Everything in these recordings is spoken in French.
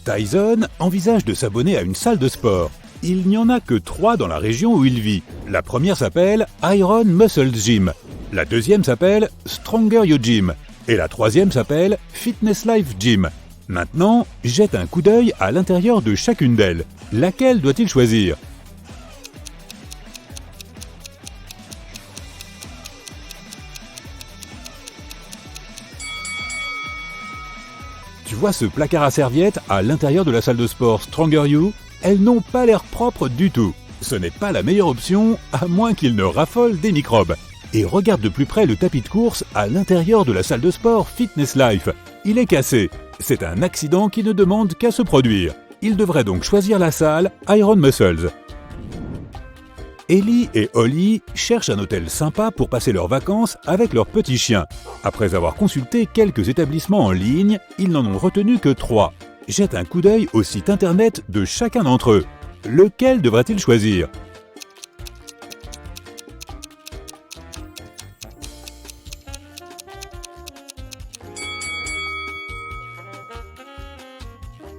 Tyson envisage de s'abonner à une salle de sport. Il n'y en a que 3 dans la région où il vit. La première s'appelle Iron Muscle Gym. La deuxième s'appelle Stronger You Gym. Et la troisième s'appelle Fitness Life Gym. Maintenant, jette un coup d'œil à l'intérieur de chacune d'elles. Laquelle doit-il choisir ? Tu vois ce placard à serviettes à l'intérieur de la salle de sport Stronger You ? Elles n'ont pas l'air propres du tout. Ce n'est pas la meilleure option, à moins qu'ils ne raffolent des microbes. Et regarde de plus près le tapis de course à l'intérieur de la salle de sport Fitness Life. Il est cassé. C'est un accident qui ne demande qu'à se produire. Il devrait donc choisir la salle Iron Muscles. Ellie et Holly cherchent un hôtel sympa pour passer leurs vacances avec leur petit chien. Après avoir consulté quelques établissements en ligne, ils n'en ont retenu que 3. Jette un coup d'œil au site internet de chacun d'entre eux. Lequel devra-t-il choisir ?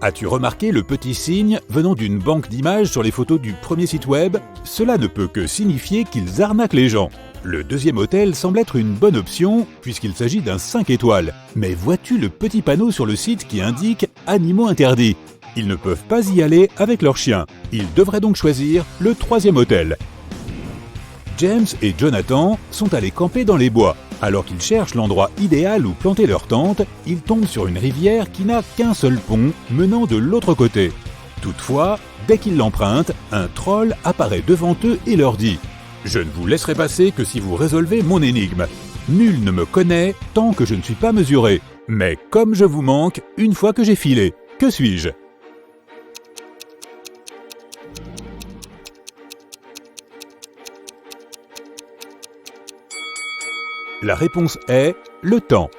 As-tu remarqué le petit signe venant d'une banque d'images sur les photos du premier site web ? Cela ne peut que signifier qu'ils arnaquent les gens. Le deuxième hôtel semble être une bonne option puisqu'il s'agit d'un 5 étoiles. Mais vois-tu le petit panneau sur le site qui indique « Animaux interdits » ? Ils ne peuvent pas y aller avec leur chien. Ils devraient donc choisir le 3e hôtel. James et Jonathan sont allés camper dans les bois. Alors qu'ils cherchent l'endroit idéal où planter leur tente, ils tombent sur une rivière qui n'a qu'un seul pont menant de l'autre côté. Toutefois, dès qu'ils l'empruntent, un troll apparaît devant eux et leur dit « Je ne vous laisserai passer que si vous résolvez mon énigme. Nul ne me connaît tant que je ne suis pas mesuré. Mais comme je vous manque, une fois que j'ai filé, que suis-je » La réponse est le temps.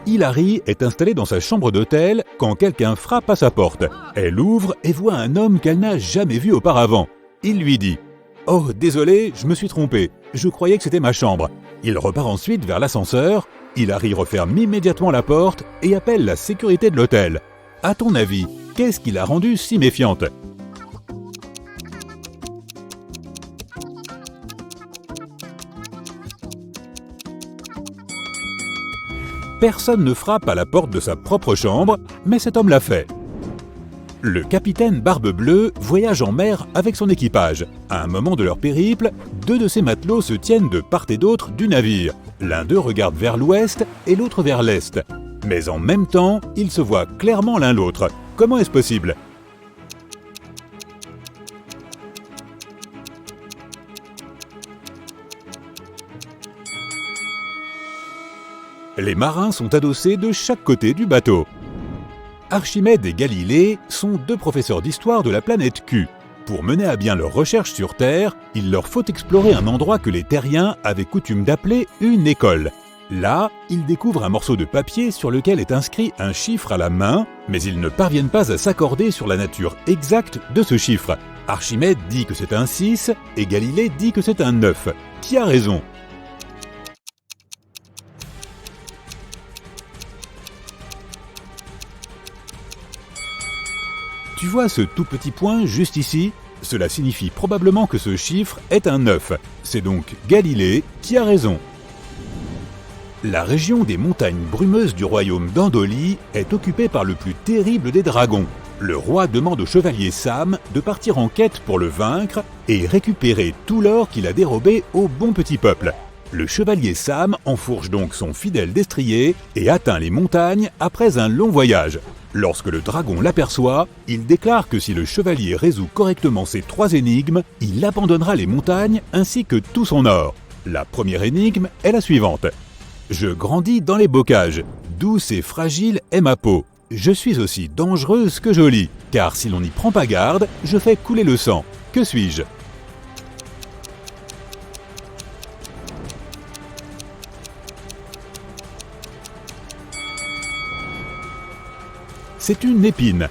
Hilary est installée dans sa chambre d'hôtel quand quelqu'un frappe à sa porte. Elle ouvre et voit un homme qu'elle n'a jamais vu auparavant. Il lui dit « Oh, désolé, je me suis trompé. Je croyais que c'était ma chambre. » Il repart ensuite vers l'ascenseur. Hilary referme immédiatement la porte et appelle la sécurité de l'hôtel. À ton avis, qu'est-ce qui l'a rendue si méfiante ? Personne ne frappe à la porte de sa propre chambre, mais cet homme l'a fait. Le capitaine Barbe Bleue voyage en mer avec son équipage. À un moment de leur périple, 2 de ses matelots se tiennent de part et d'autre du navire. L'un d'eux regarde vers l'ouest et l'autre vers l'est. Mais en même temps, ils se voient clairement l'un l'autre. Comment est-ce possible ? Les marins sont adossés de chaque côté du bateau. Archimède et Galilée sont 2 professeurs d'histoire de la planète Q. Pour mener à bien leurs recherches sur Terre, il leur faut explorer un endroit que les terriens avaient coutume d'appeler une école. Là, ils découvrent un morceau de papier sur lequel est inscrit un chiffre à la main, mais ils ne parviennent pas à s'accorder sur la nature exacte de ce chiffre. Archimède dit que c'est un 6 et Galilée dit que c'est un 9. Qui a raison ? Tu vois ce tout petit point juste ici ? Cela signifie probablement que ce chiffre est un 9. C'est donc Galilée qui a raison. La région des montagnes brumeuses du royaume d'Andoli est occupée par le plus terrible des dragons. Le roi demande au chevalier Sam de partir en quête pour le vaincre et récupérer tout l'or qu'il a dérobé au bon petit peuple. Le chevalier Sam enfourche donc son fidèle destrier et atteint les montagnes après un long voyage. Lorsque le dragon l'aperçoit, il déclare que si le chevalier résout correctement ces 3 énigmes, il abandonnera les montagnes ainsi que tout son or. La première énigme est la suivante. Je grandis dans les bocages. Douce et fragile est ma peau. Je suis aussi dangereuse que jolie, car si l'on n'y prend pas garde, je fais couler le sang. Que suis-je ? C'est une épine.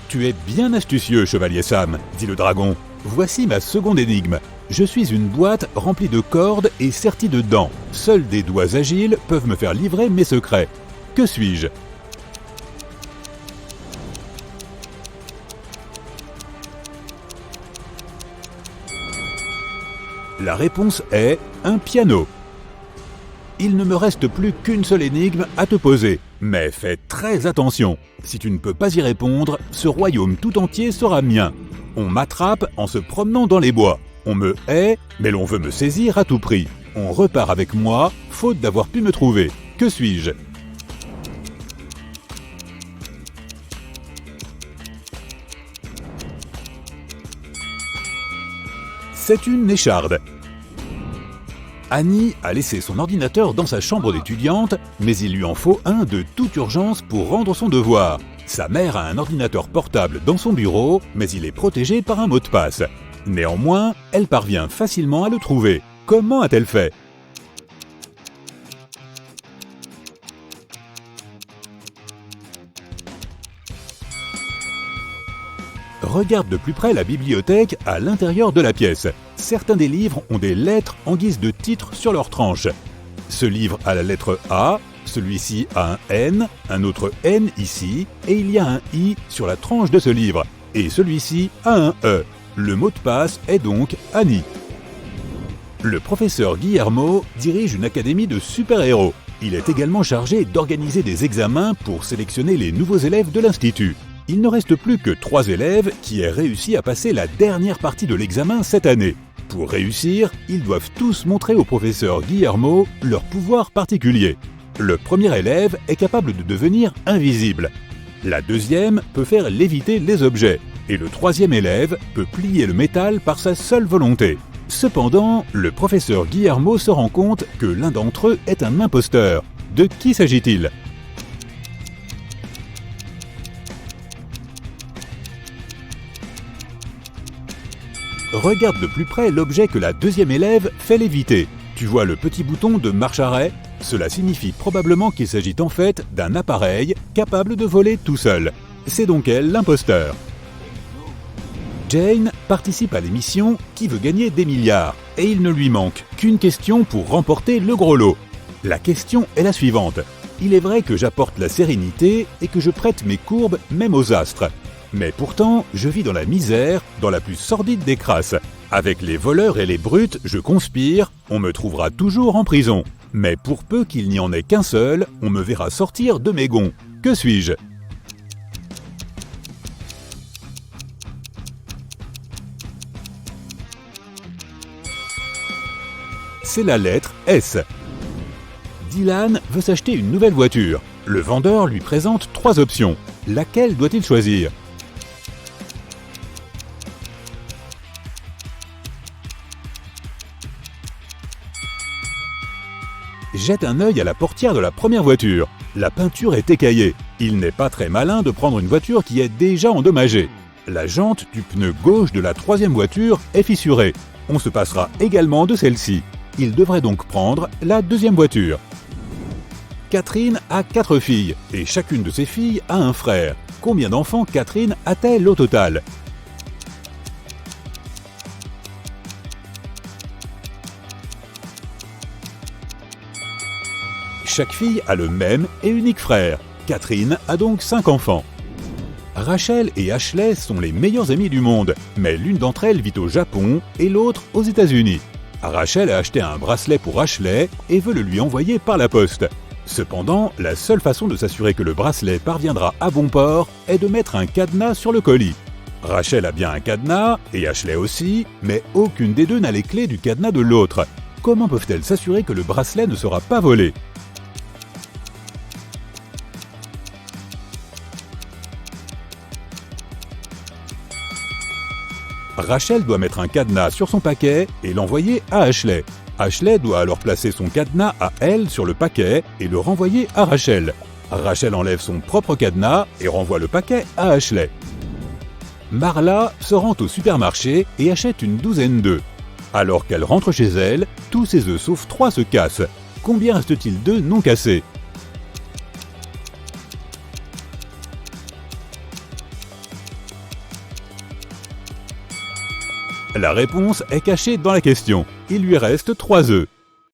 Tu es bien astucieux, chevalier Sam, dit le dragon. Voici ma seconde énigme. Je suis une boîte remplie de cordes et sertie de dents. Seuls des doigts agiles peuvent me faire livrer mes secrets. Que suis-je ? La réponse est un piano. Il ne me reste plus qu'une seule énigme à te poser. Mais fais très attention. Si tu ne peux pas y répondre, ce royaume tout entier sera mien. On m'attrape en se promenant dans les bois. On me hait, mais l'on veut me saisir à tout prix. On repart avec moi, faute d'avoir pu me trouver. Que suis-je ? C'est une écharde. Annie a laissé son ordinateur dans sa chambre d'étudiante, mais il lui en faut un de toute urgence pour rendre son devoir. Sa mère a un ordinateur portable dans son bureau, mais il est protégé par un mot de passe. Néanmoins, elle parvient facilement à le trouver. Comment a-t-elle fait ? Regarde de plus près la bibliothèque à l'intérieur de la pièce. Certains des livres ont des lettres en guise de titre sur leur tranche. Ce livre a la lettre A, celui-ci a un N, un autre N ici, et il y a un I sur la tranche de ce livre. Et celui-ci a un E. Le mot de passe est donc Annie. Le professeur Guillermo dirige une académie de super-héros. Il est également chargé d'organiser des examens pour sélectionner les nouveaux élèves de l'institut. Il ne reste plus que 3 élèves qui aient réussi à passer la dernière partie de l'examen cette année. Pour réussir, ils doivent tous montrer au professeur Guillermo leur pouvoir particulier. Le premier élève est capable de devenir invisible. La deuxième peut faire léviter les objets. Et le troisième élève peut plier le métal par sa seule volonté. Cependant, le professeur Guillermo se rend compte que l'un d'entre eux est un imposteur. De qui s'agit-il ? Regarde de plus près l'objet que la deuxième élève fait léviter. Tu vois le petit bouton de marche-arrêt ? Cela signifie probablement qu'il s'agit en fait d'un appareil capable de voler tout seul. C'est donc elle l'imposteur. Jane participe à l'émission Qui veut gagner des milliards et il ne lui manque qu'une question pour remporter le gros lot. La question est la suivante. Il est vrai que j'apporte la sérénité et que je prête mes courbes même aux astres. Mais pourtant, je vis dans la misère, dans la plus sordide des crasses. Avec les voleurs et les brutes, je conspire, on me trouvera toujours en prison. Mais pour peu qu'il n'y en ait qu'un seul, on me verra sortir de mes gonds. Que suis-je ? C'est la lettre S. Dylan veut s'acheter une nouvelle voiture. Le vendeur lui présente 3 options. Laquelle doit-il choisir ? Jette un œil à la portière de la première voiture. La peinture est écaillée. Il n'est pas très malin de prendre une voiture qui est déjà endommagée. La jante du pneu gauche de la troisième voiture est fissurée. On se passera également de celle-ci. Il devrait donc prendre la deuxième voiture. Catherine a 4 filles, et chacune de ses filles a un frère. Combien d'enfants Catherine a-t-elle au total ? Chaque fille a le même et unique frère. Catherine a donc 5 enfants. Rachel et Ashley sont les meilleures amies du monde, mais l'une d'entre elles vit au Japon et l'autre aux États-Unis. Rachel a acheté un bracelet pour Ashley et veut le lui envoyer par la poste. Cependant, la seule façon de s'assurer que le bracelet parviendra à bon port est de mettre un cadenas sur le colis. Rachel a bien un cadenas, et Ashley aussi, mais aucune des deux n'a les clés du cadenas de l'autre. Comment peuvent-elles s'assurer que le bracelet ne sera pas volé ? Rachel doit mettre un cadenas sur son paquet et l'envoyer à Ashley. Ashley doit alors placer son cadenas à elle sur le paquet et le renvoyer à Rachel. Rachel enlève son propre cadenas et renvoie le paquet à Ashley. Marla se rend au supermarché et achète une douzaine d'œufs. Alors qu'elle rentre chez elle, tous ses œufs sauf 3 se cassent. Combien reste-t-il d'œufs non cassés ? La réponse est cachée dans la question. Il lui reste 3 œufs.